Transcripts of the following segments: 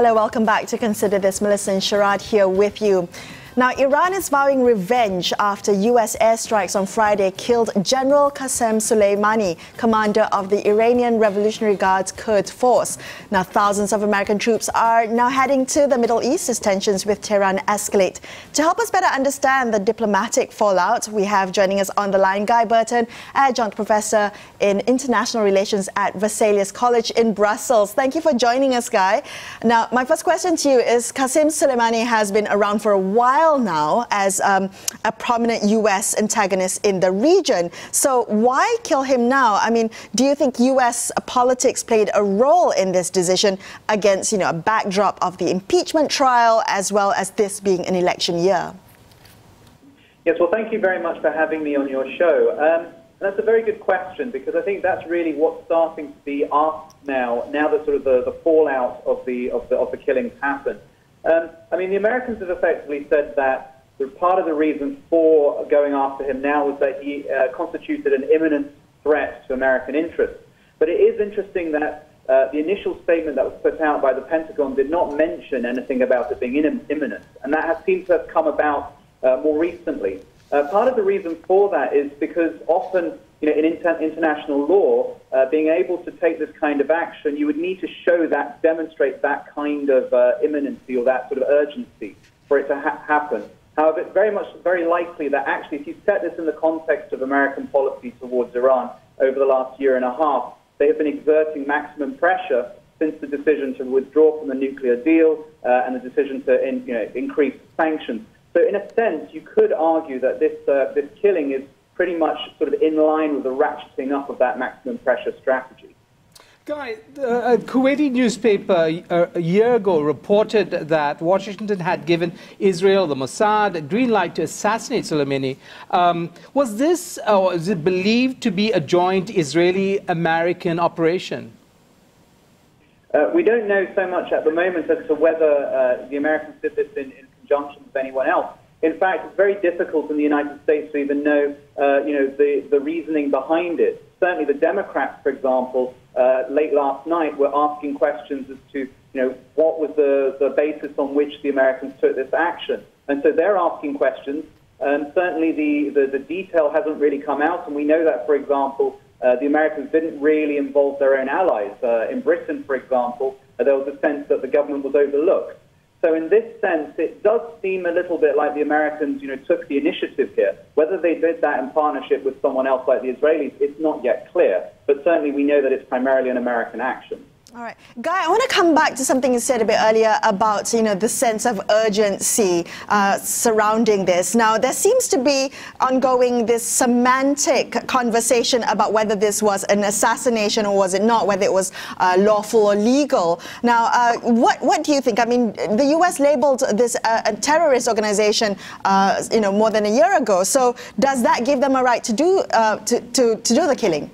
Hello, welcome back to Consider This. Melisa and Sharaad here with you. Now, Iran is vowing revenge after U.S. airstrikes on Friday killed General Qassem Suleimani, commander of the Iranian Revolutionary Guard's Kurd force. Now, thousands of American troops are now heading to the Middle East as tensions with Tehran escalate. To help us better understand the diplomatic fallout, we have joining us on the line Guy Burton, Adjunct Professor in International Relations at Vesalius College in Brussels. Thank you for joining us, Guy. Now, my first question to you is, Qassem Suleimani has been around for a while now as a prominent U.S. antagonist in the region. So why kill him now? I mean, do you think U.S. politics played a role in this decision against, a backdrop of the impeachment trial as well as this being an election year? Yes, well, thank you very much for having me on your show. That's a very good question, because I think that's really what's starting to be asked now that sort of the fallout of the killings happened. I mean, the Americans have effectively said that part of the reason for going after him now was that he constituted an imminent threat to American interests. But it is interesting that the initial statement that was put out by the Pentagon did not mention anything about it being imminent, and that has seemed to have come about more recently. Part of the reason for that is because often, in international law, being able to take this kind of action, you would need to demonstrate that kind of imminency or that sort of urgency for it to happen. However, it's very likely that actually, if you set this in the context of American policy towards Iran over the last year and a half, they have been exerting maximum pressure since the decision to withdraw from the nuclear deal and the decision to increase sanctions. So in a sense, you could argue that this killing is pretty much sort of in line with the ratcheting up of that maximum pressure strategy. Guy, a Kuwaiti newspaper a year ago reported that Washington had given Israel, the Mossad, a green light to assassinate Soleimani. Was this, or is it believed to be a joint Israeli-American operation? We don't know so much at the moment as to whether the Americans did this in conjunction with anyone else. In fact, it's very difficult in the United States to even know, the reasoning behind it. Certainly, the Democrats, for example, late last night were asking questions as to, what was the basis on which the Americans took this action. And so they're asking questions. And certainly, the detail hasn't really come out. And we know that, for example, the Americans didn't really involve their own allies. In Britain, for example, there was a sense that the government was overlooked. So in this sense, it does seem a little bit like the Americans, took the initiative here. Whether they did that in partnership with someone else like the Israelis, it's not yet clear. But certainly we know that it's primarily an American action. All right. Guy, I want to come back to something you said a bit earlier about, the sense of urgency surrounding this. Now, there seems to be ongoing this semantic conversation about whether this was an assassination or was it not, whether it was lawful or legal. Now, what do you think? I mean, the U.S. labeled this a terrorist organization, more than a year ago. So does that give them a right to do the killing?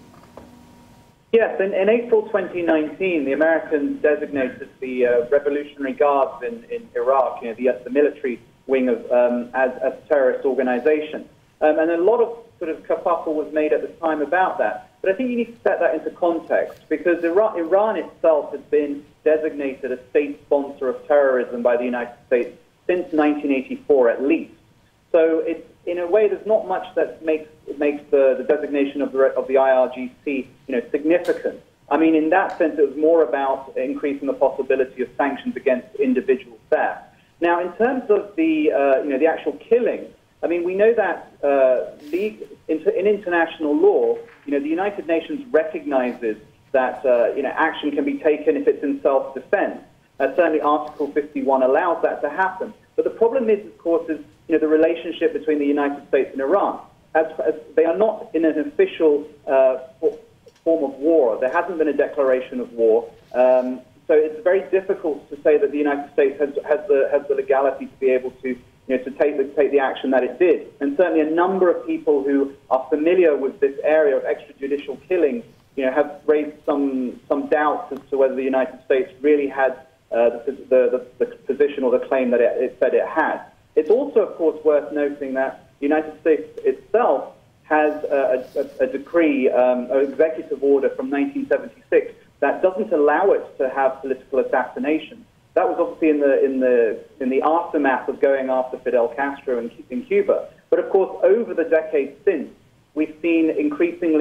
Yes, in April 2019, the Americans designated the Revolutionary Guards in Iraq, the military wing of as a terrorist organization. And a lot of sort of kerfuffle was made at the time about that. But I think you need to set that into context, because Iran itself has been designated a state sponsor of terrorism by the United States since 1984 at least. So it's, in a way, there's not much that makes the designation of the IRGC, significant. I mean, in that sense, it was more about increasing the possibility of sanctions against individuals there. Now, in terms of the actual killing, I mean, we know that in international law, the United Nations recognizes that action can be taken if it's in self-defense. Certainly, Article 51 allows that to happen. But the problem is, of course, the relationship between the United States and Iran. As they are not in an official form of war. There hasn't been a declaration of war. So it's very difficult to say that the United States has the legality to be able to take the action that it did. And certainly a number of people who are familiar with this area of extrajudicial killing, have raised some doubts as to whether the United States really had the position or the claim that it said it had. It's also, of course, worth noting that the United States itself has a decree, an executive order from 1976 that doesn't allow it to have political assassination. that was obviously in the aftermath of going after Fidel Castro in Cuba. But of course, over the decades since, we've seen increasing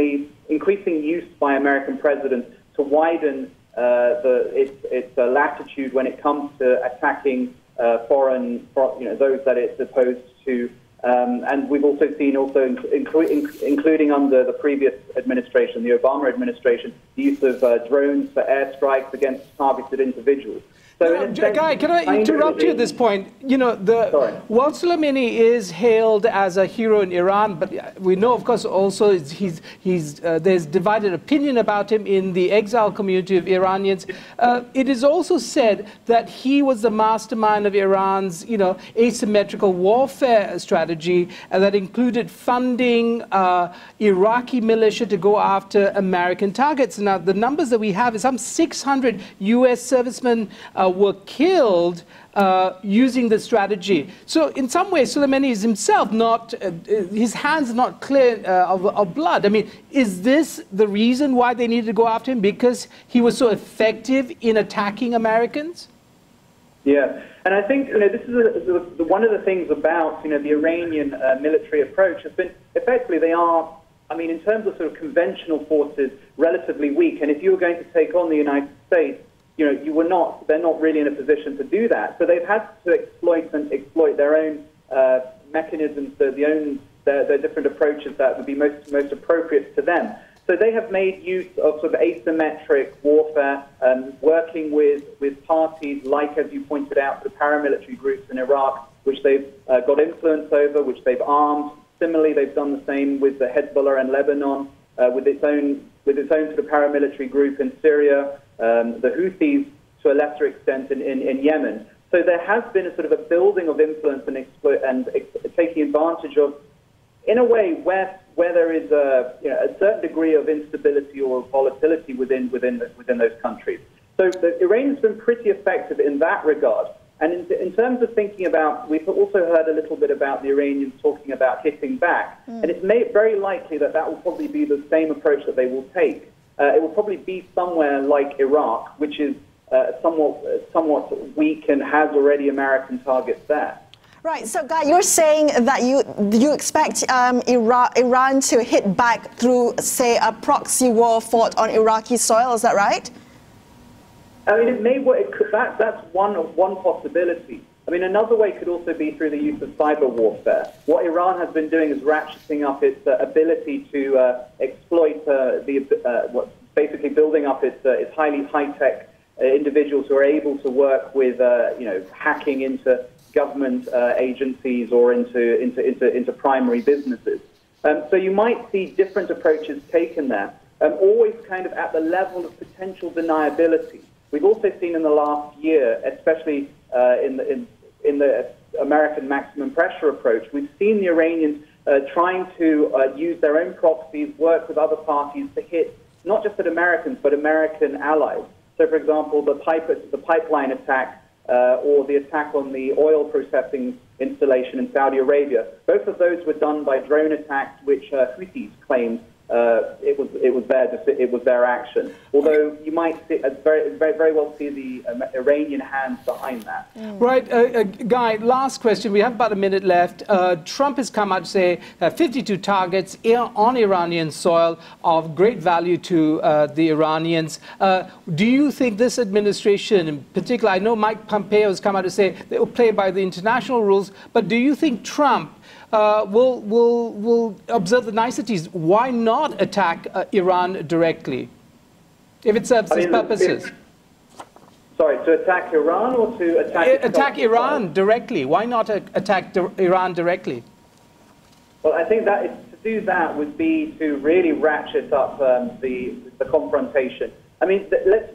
use by American presidents to widen its latitude when it comes to attacking those that it's opposed to. And we've also seen, including under the previous administration, the Obama administration, the use of drones for airstrikes against targeted individuals. So Guy, can I interrupt you at this point? You know, while Soleimani is hailed as a hero in Iran, but we know, of course, also there's divided opinion about him in the exile community of Iranians. It is also said that he was the mastermind of Iran's, asymmetrical warfare strategy that included funding Iraqi militia to go after American targets. Now, the numbers that we have is some 600 U.S. servicemen were killed using the strategy. So in some ways, Soleimani is himself not, his hands are not clear of blood. I mean, is this the reason why they needed to go after him? Because he was so effective in attacking Americans? Yeah, and I think this is one of the things about the Iranian military approach has been effectively they are, I mean, in terms of sort of conventional forces, relatively weak. And if you were going to take on the United States, they're not really in a position to do that. So they've had to exploit their own mechanisms, their different approaches that would be most appropriate to them. So they have made use of sort of asymmetric warfare, working with parties like, as you pointed out, the paramilitary groups in Iraq, which they've got influence over, which they've armed. Similarly, they've done the same with the Hezbollah in Lebanon, with its own sort of paramilitary group in Syria, the Houthis to a lesser extent in Yemen. So there has been a sort of a building of influence and taking advantage of, in a way, where there is a certain degree of instability or volatility within those countries. So the Iran's been pretty effective in that regard. And in terms of thinking about, we've also heard a little bit about the Iranians talking about hitting back. And it's very likely that will probably be the same approach that they will take. It will probably be somewhere like Iraq, which is somewhat weak and has already American targets there. Right. So, Guy, you're saying that you expect Iran to hit back through, say, a proxy war fought on Iraqi soil. Is that right? I mean, that's one possibility. I mean, another way could also be through the use of cyber warfare. What Iran has been doing is ratcheting up its ability to exploit basically building up its highly high-tech individuals who are able to work with, hacking into government agencies or into primary businesses. So you might see different approaches taken there, always kind of at the level of potential deniability. We've also seen in the last year, especially in the American maximum pressure approach, we've seen the Iranians trying to use their own proxies, work with other parties to hit not just at Americans, but American allies. So, for example, the pipeline attack or the attack on the oil processing installation in Saudi Arabia, both of those were done by drone attacks, which Houthis claimed it was their action. Although you might very well see the Iranian hands behind that. Right, Guy. Last question. We have about a minute left. Trump has come out to say 52 targets on Iranian soil of great value to the Iranians. Do you think this administration, in particular, I know Mike Pompeo has come out to say they will play by the international rules, but do you think Trump will observe the niceties? Why not attack Iran directly, if it serves its purposes? Sorry, to attack Iran or to attack Iran directly? Why not attack Iran directly? Well, I think that to do that would be to really ratchet up the confrontation. I mean,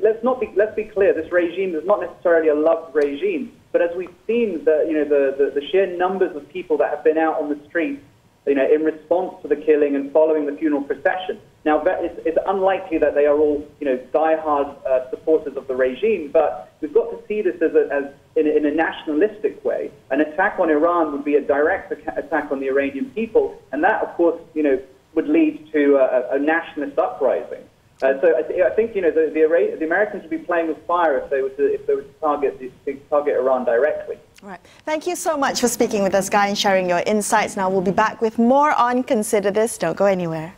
let's be clear. This regime is not necessarily a loved regime. But as we've seen, the sheer numbers of people that have been out on the streets, in response to the killing and following the funeral procession. Now, it's unlikely that they are all, diehard supporters of the regime. But we've got to see this as in a nationalistic way. An attack on Iran would be a direct attack on the Iranian people, and that, of course, would lead to a nationalist uprising. So I think the Americans would be playing with fire if they were to target Iran directly. Right. Thank you so much for speaking with us, Guy, and sharing your insights. Now we'll be back with more on Consider This. Don't go anywhere.